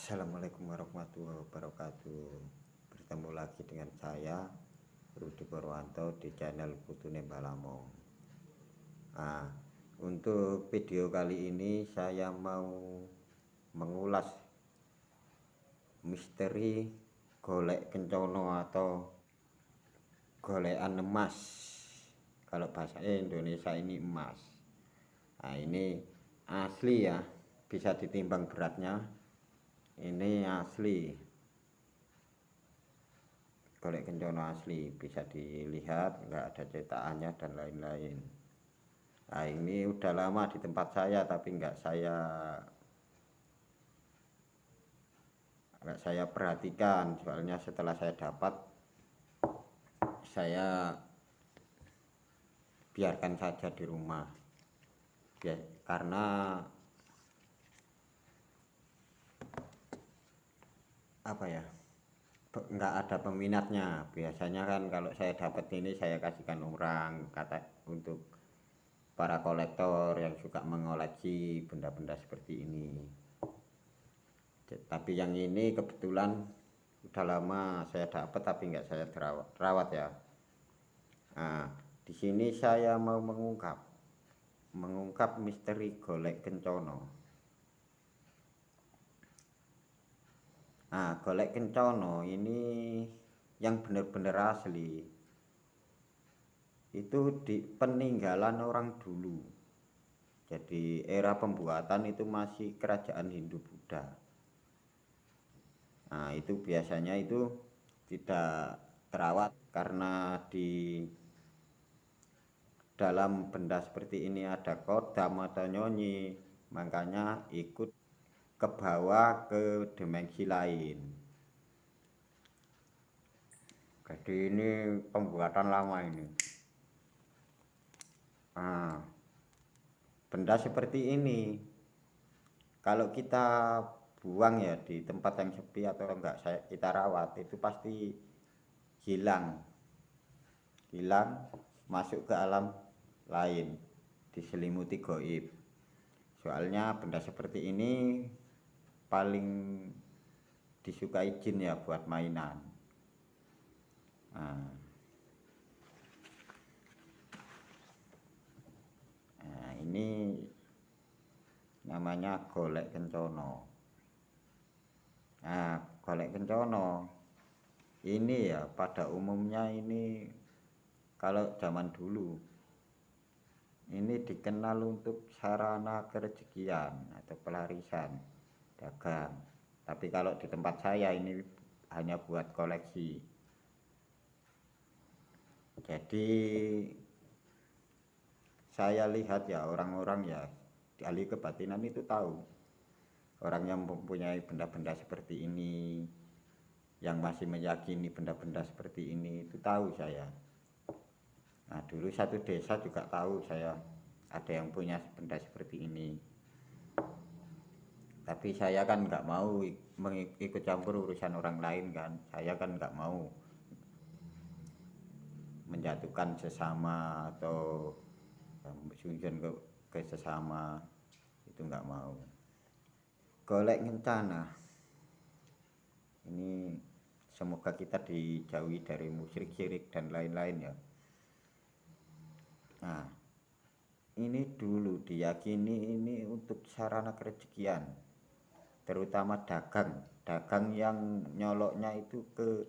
Assalamualaikum warahmatullahi wabarakatuh. Bertemu lagi dengan saya Rudi Purwanto di channel Kutune Balamong. Nah, untuk video kali ini saya mau mengulas misteri golek kencono atau golekan emas. Kalau bahasa Indonesia ini emas. Nah, ini asli ya, bisa ditimbang beratnya. Ini asli, golek kencono asli, bisa dilihat nggak ada cetakannya dan lain-lain. Nah, ini udah lama di tempat saya tapi nggak saya perhatikan, soalnya setelah saya dapat saya biarkan saja di rumah ya, karena apa ya, nggak ada peminatnya. Biasanya kan kalau saya dapat ini saya kasihkan orang, kata untuk para kolektor yang suka mengoleksi benda-benda seperti ini. Tapi yang ini kebetulan udah lama saya dapat tapi nggak saya rawat ya. Nah, di sini saya mau mengungkap misteri golek kencono. Nah, golek kencono ini yang benar-benar asli itu di peninggalan orang dulu. Jadi era pembuatan itu masih kerajaan Hindu Buddha. Nah, itu biasanya itu tidak terawat karena di dalam benda seperti ini ada kodam atau nyonyi, makanya ikut ke bawah ke dimensi lain. Jadi ini pembuatan lama ini. Nah, benda seperti ini kalau kita buang ya di tempat yang sepi atau enggak kita rawat, itu pasti hilang masuk ke alam lain, diselimuti goib. Soalnya benda seperti ini paling disukai jin ya buat mainan. Nah, ini namanya golek kencono. Nah, golek kencono ini ya pada umumnya ini kalau zaman dulu ini dikenal untuk sarana kerejekian atau pelarisan dagang. Tapi kalau di tempat saya ini hanya buat koleksi. Jadi saya lihat ya orang-orang ya di ahli kebatinan itu tahu orang yang mempunyai benda-benda seperti ini, yang masih meyakini benda-benda seperti ini itu tahu saya. Nah, dulu satu desa juga tahu saya ada yang punya benda seperti ini. Tapi saya kan nggak mau ikut campur urusan orang lain kan. Saya kan nggak mau menjatuhkan sesama atau sujud ke sesama, itu nggak mau. Golek ngencana ini semoga kita dijauhi dari musyrik, syirik dan lain-lain ya. Nah, ini dulu diyakini ini untuk sarana kerejekian, terutama dagang yang nyoloknya itu ke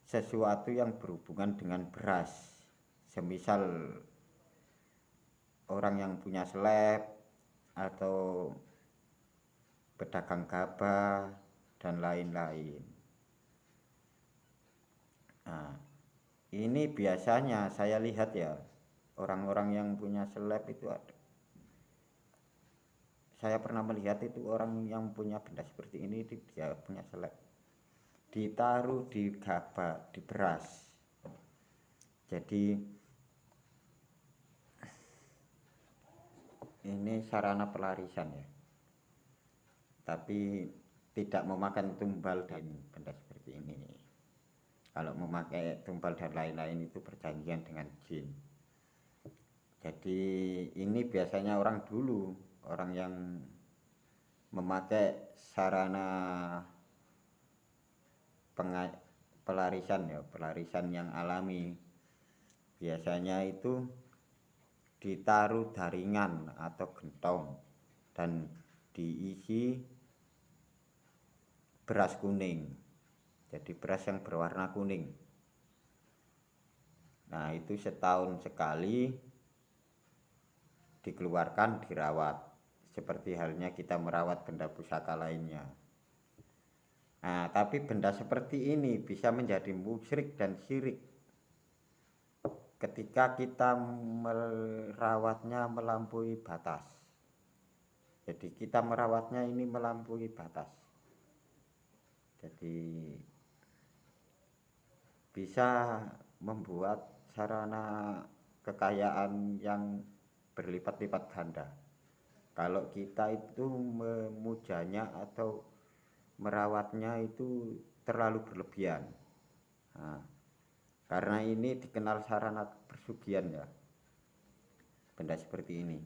sesuatu yang berhubungan dengan beras. Semisal orang yang punya seleb atau pedagang gabah dan lain-lain. Nah, ini biasanya saya lihat ya, orang-orang yang punya seleb itu ada. Saya pernah melihat itu orang yang punya benda seperti ini, dia punya seleb, ditaruh di gabah, di beras. Jadi ini sarana pelarisan ya, tapi tidak memakan tumbal dan benda seperti ini. Kalau memakai tumbal dan lain-lain itu perjanjian dengan jin. Jadi ini biasanya orang dulu, orang yang memakai sarana pelarisan ya, pelarisan yang alami. Biasanya itu ditaruh daringan atau gentong dan diisi beras kuning. Jadi beras yang berwarna kuning. Nah, itu setahun sekali dikeluarkan, dirawat. Seperti halnya kita merawat benda pusaka lainnya. Nah, tapi benda seperti ini bisa menjadi musyrik dan syirik ketika kita merawatnya melampaui batas. Jadi kita merawatnya ini melampaui batas. Jadi bisa membuat sarana kekayaan yang berlipat-lipat ganda. Kalau kita itu memujanya atau merawatnya itu terlalu berlebihan. Nah, karena ini dikenal sarana persugihan ya, benda seperti ini.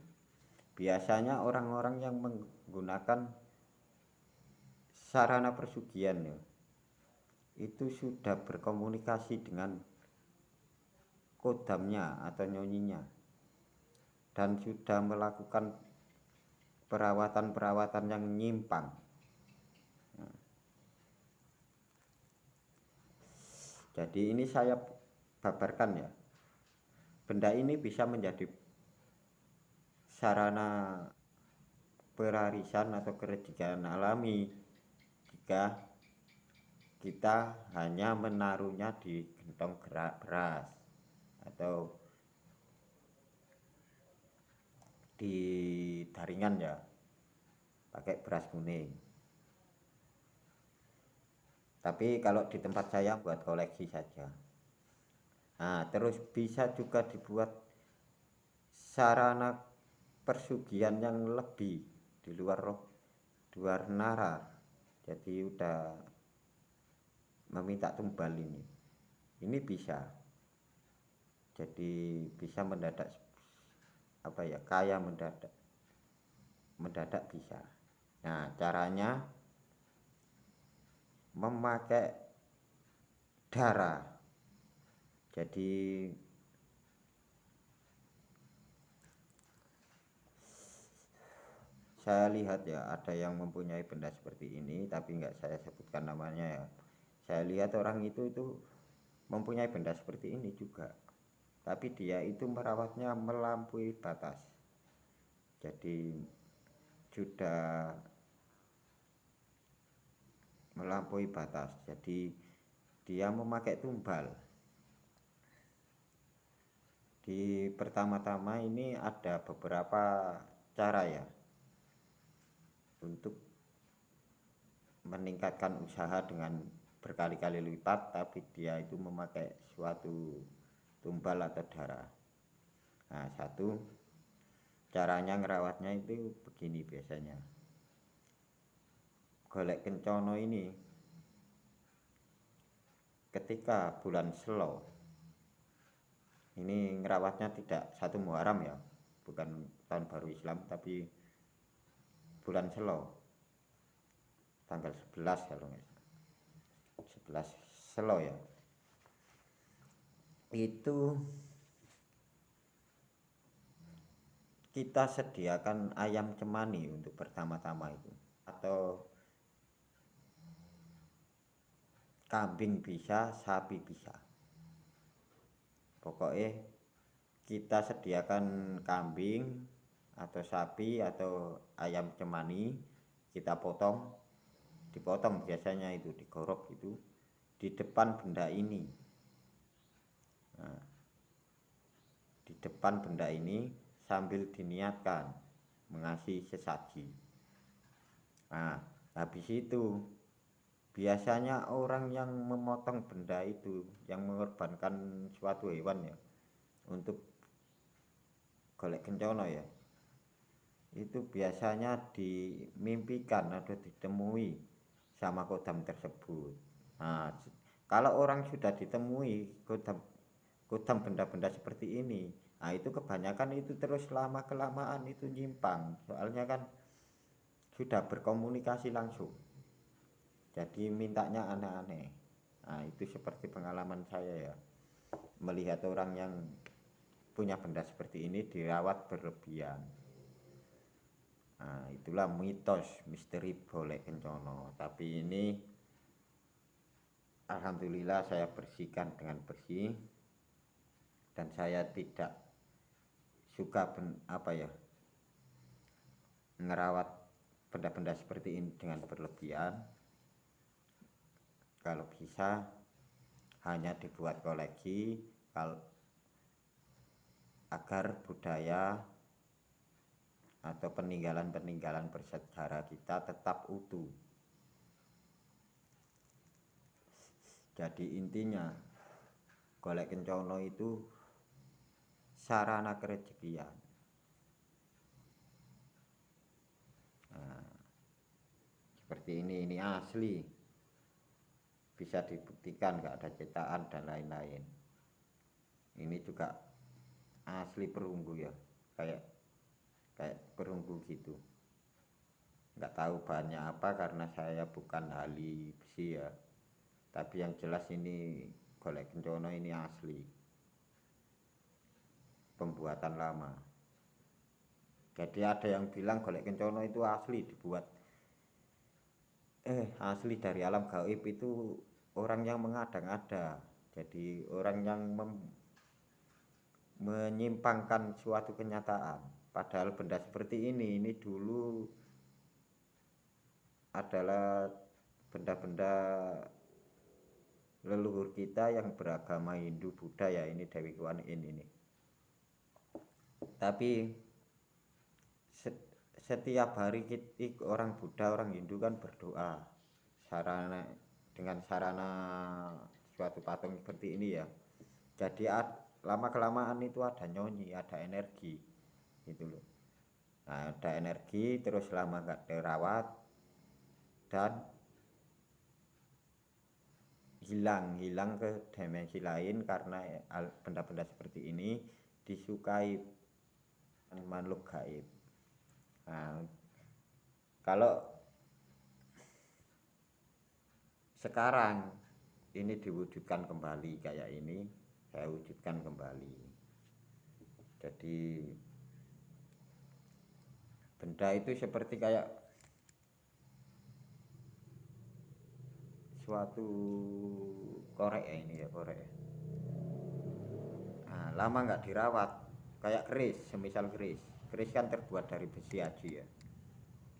Biasanya orang-orang yang menggunakan sarana persugihan ya, itu sudah berkomunikasi dengan kodamnya atau nyonyinya dan sudah melakukan perawatan-perawatan yang nyimpang. Jadi ini saya babarkan ya, benda ini bisa menjadi sarana perarisan atau kerejikan alami jika kita hanya menaruhnya di gentong beras atau di daringan ya, pakai beras kuning. Tapi kalau di tempat saya buat koleksi saja. Nah, terus bisa juga dibuat sarana persugihan yang lebih di luar nalar. Jadi udah meminta tumbal ini. Ini bisa. Jadi bisa mendadak apa ya, kaya mendadak. Mendadak bisa. Nah, caranya memakai darah. Jadi saya lihat ya, ada yang mempunyai benda seperti ini, tapi nggak saya sebutkan namanya ya. Saya lihat orang itu mempunyai benda seperti ini juga, tapi dia itu merawatnya melampaui batas. Jadi sudah melampaui batas. Jadi dia memakai tumbal. Di pertama-tama ini ada beberapa cara ya untuk meningkatkan usaha dengan berkali-kali lipat, tapi dia itu memakai suatu tumbal atau darah. Nah, satu caranya ngerawatnya itu begini biasanya. Golek kencono ini ketika bulan Selo, ini ngerawatnya tidak 1 Muharram ya, bukan tahun baru Islam, tapi bulan Selo tanggal 11 kalau nggak salah, 11 Selo ya, itu kita sediakan ayam cemani untuk pertama-tama itu, atau kambing bisa, sapi bisa. Pokoknya kita sediakan kambing atau sapi atau ayam cemani, kita dipotong biasanya itu digorok itu di depan benda ini. Nah, di depan benda ini sambil diniatkan mengasih sesaji. Nah, habis itu biasanya orang yang memotong benda itu, yang mengorbankan suatu hewan ya untuk golek kencono ya, itu biasanya dimimpikan atau ditemui sama kodam tersebut. Nah, kalau orang sudah ditemui kodam benda-benda seperti ini, nah itu kebanyakan itu terus lama kelamaan itu nyimpang. Soalnya kan sudah berkomunikasi langsung, jadi mintanya aneh-aneh. Nah itu seperti pengalaman saya ya, melihat orang yang punya benda seperti ini dirawat berlebihan. Nah itulah mitos misteri golek kencono. Tapi ini alhamdulillah saya bersihkan dengan bersih, dan saya tidak suka ngerawat benda-benda seperti ini dengan berlebihan. Kalau bisa hanya dibuat koleksi agar budaya atau peninggalan-peninggalan bersejarah kita tetap utuh. Jadi intinya golek kencono itu sarana kerejekian. Nah, seperti ini asli, bisa dibuktikan nggak ada cetakan dan lain-lain. Ini juga asli perunggu ya, kayak perunggu gitu. Nggak tahu bahannya apa karena saya bukan ahli besi ya, tapi yang jelas ini golek kencono ini asli, pembuatan lama. Jadi ada yang bilang golek kencono itu asli dibuat asli dari alam gaib, itu orang yang mengada-ngada. Jadi orang yang menyimpangkan suatu kenyataan. Padahal benda seperti ini dulu adalah benda-benda leluhur kita yang beragama Hindu Buddha ya, ini Dewi Kuan Yin ini. Tapi setiap hari kita, orang Buddha, orang Hindu kan berdoa dengan sarana suatu patung seperti ini ya. Jadi lama kelamaan itu ada nyonyi, ada energi gitu loh. Nah, ada energi terus lama nggak dirawat dan hilang ke dimensi lain karena benda-benda seperti ini disukai makhluk gaib. Nah, kalau sekarang ini diwujudkan kembali kayak ini, saya wujudkan kembali. Jadi benda itu seperti kayak suatu korek ya, ini ya korek. Nah, lama nggak dirawat kayak keris, semisal keris kan terbuat dari besi aji ya,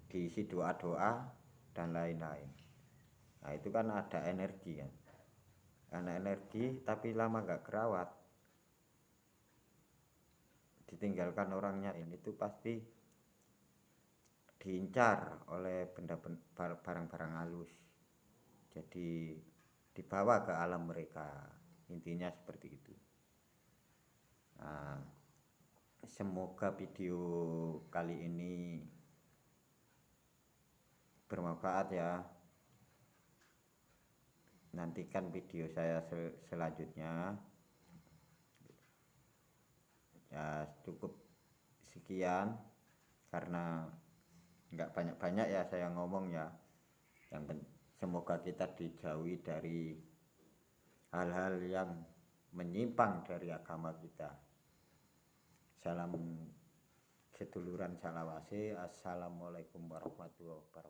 diisi doa-doa dan lain-lain. Nah itu kan ada energi kan, karena energi tapi lama nggak kerawat, ditinggalkan orangnya, ini tuh pasti diincar oleh barang-barang halus, jadi dibawa ke alam mereka, intinya seperti itu. Nah, semoga video kali ini bermanfaat ya. Nantikan video saya selanjutnya ya. Cukup sekian karena nggak banyak-banyak ya saya ngomong ya. Semoga kita dijauhi dari hal-hal yang menyimpang dari agama kita. Salam seduluran salawase. Assalamualaikum warahmatullahi wabarakatuh.